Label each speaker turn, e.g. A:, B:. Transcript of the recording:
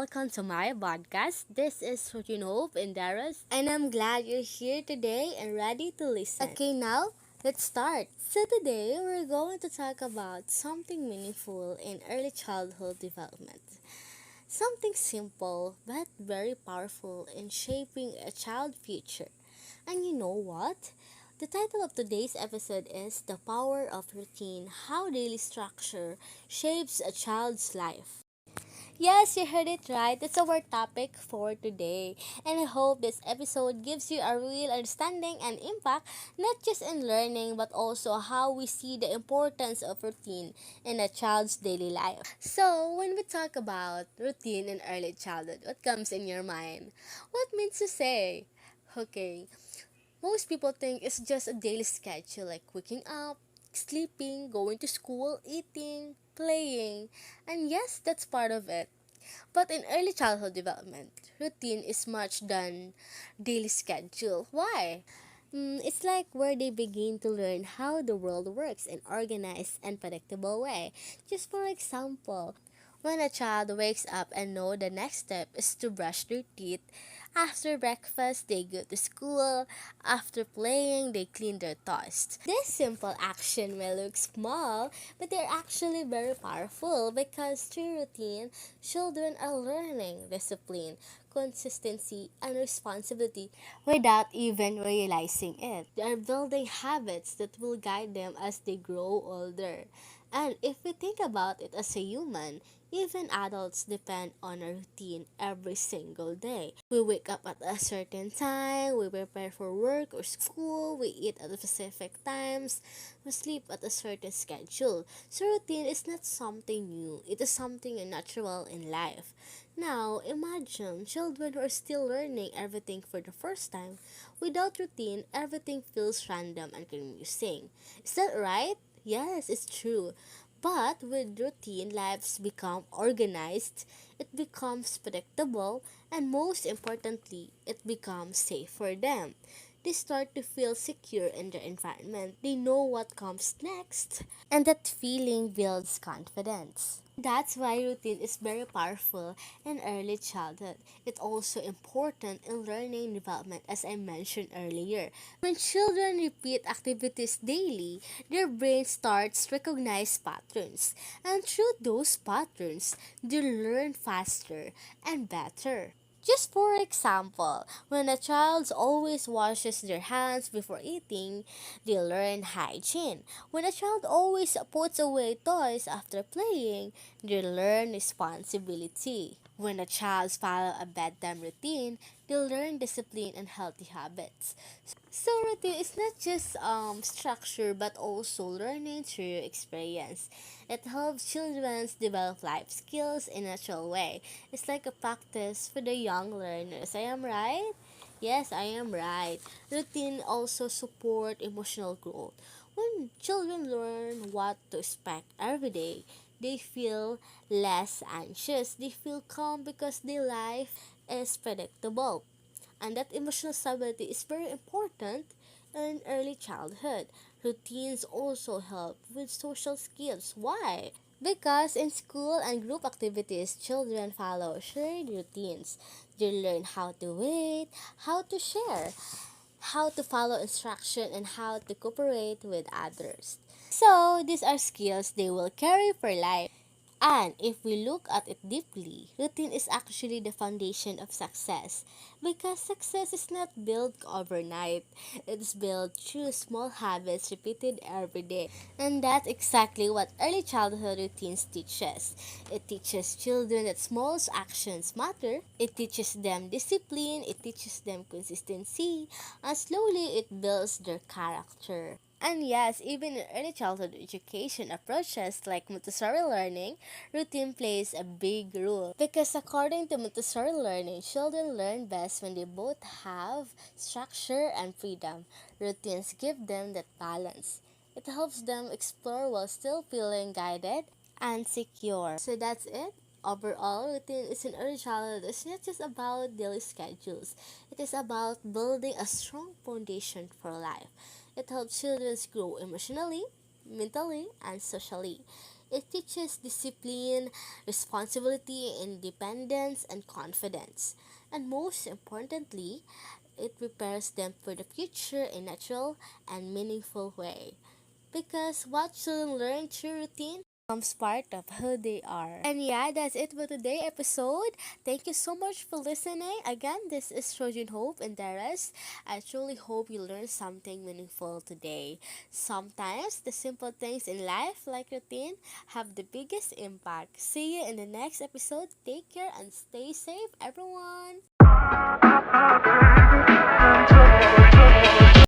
A: welcome to my podcast. This is Routine Hope and Darius, and I'm glad you're here today and ready to listen. Okay, now let's start. So, today we're going to talk about something meaningful in early childhood development. Something simple but very powerful in shaping a child's future. And you know what? The title of today's episode is The Power of Routine: How Daily Structure Shapes a Child's Life. Yes, you heard it right. That's our topic for today. And I hope this episode gives you a real understanding and impact, not just in learning, but also how we see the importance of routine in a child's daily life. So, when we talk about routine in early childhood, what comes in your mind? What means to say? Okay, most people think it's just a daily schedule like waking up, sleeping, going to school, eating, playing, and yes, that's part of it. But in early childhood development, routine is much than daily schedule. Why? It's like where they begin to learn how the world works in organized and predictable way. Just for example, when a child wakes up and know the next step is to brush their teeth, after breakfast they go to school, after playing they clean their toys. This simple action may look small, but they're actually very powerful because through routine, children are learning discipline, consistency, and responsibility without even realizing it. They are building habits that will guide them as they grow older. And if we think about it as a human, even adults depend on a routine every single day. We wake up at a certain time, we prepare for work or school, we eat at specific times, we sleep at a certain schedule. So routine is not something new, it is something natural in life. Now, imagine children who are still learning everything for the first time. Without routine, everything feels random and confusing. Is that right? Yes, it's true. But with routine, lives become organized, it becomes predictable, and most importantly, it becomes safe for them. They start to feel secure in their environment. They know what comes next, and that feeling builds confidence. That's why routine is very powerful in early childhood. It's also important in learning development, as I mentioned earlier. When children repeat activities daily, their brain starts recognize patterns, and through those patterns, they learn faster and better. Just for example, when a child always washes their hands before eating, they learn hygiene. When a child always puts away toys after playing, they learn responsibility. When a child follows a bedtime routine, they learn discipline and healthy habits. So routine is not just structure but also learning through experience. It helps children develop life skills in a natural way. It's like a practice for the young learners. I am right? Yes, I am right. Routine also support emotional growth. When children learn what to expect every day, they feel less anxious. They feel calm because their life is predictable. And that emotional stability is very important in early childhood. Routines also help with social skills. Why? Because in school and group activities, children follow shared routines. They learn how to wait, how to share, how to follow instruction, and how to cooperate with others. So, these are skills they will carry for life. And if we look at it deeply, routine is actually the foundation of success because success is not built overnight. It's built through small habits repeated every day. And that's exactly what early childhood routines teach us. It teaches children that small actions matter. It teaches them discipline, it teaches them consistency, and slowly it builds their character. And yes, even in early childhood education approaches like Montessori learning, routine plays a big role. Because according to Montessori learning, children learn best when they both have structure and freedom. Routines give them that balance. It helps them explore while still feeling guided and secure. So that's it. Overall, routine is in early childhood. It's not just about daily schedules. It is about building a strong foundation for life. It helps children grow emotionally, mentally, and socially. It teaches discipline, responsibility, independence, and confidence. And most importantly, it prepares them for the future in a natural and meaningful way. Because what children learn through routine becomes part of who they are. And yeah, that's it for today's episode. Thank you so much for listening. Again, this is Trojan Hope and Daras. I truly hope you learned something meaningful today. Sometimes the simple things in life, like routine, have the biggest impact. See you in the next episode. Take care and stay safe, everyone.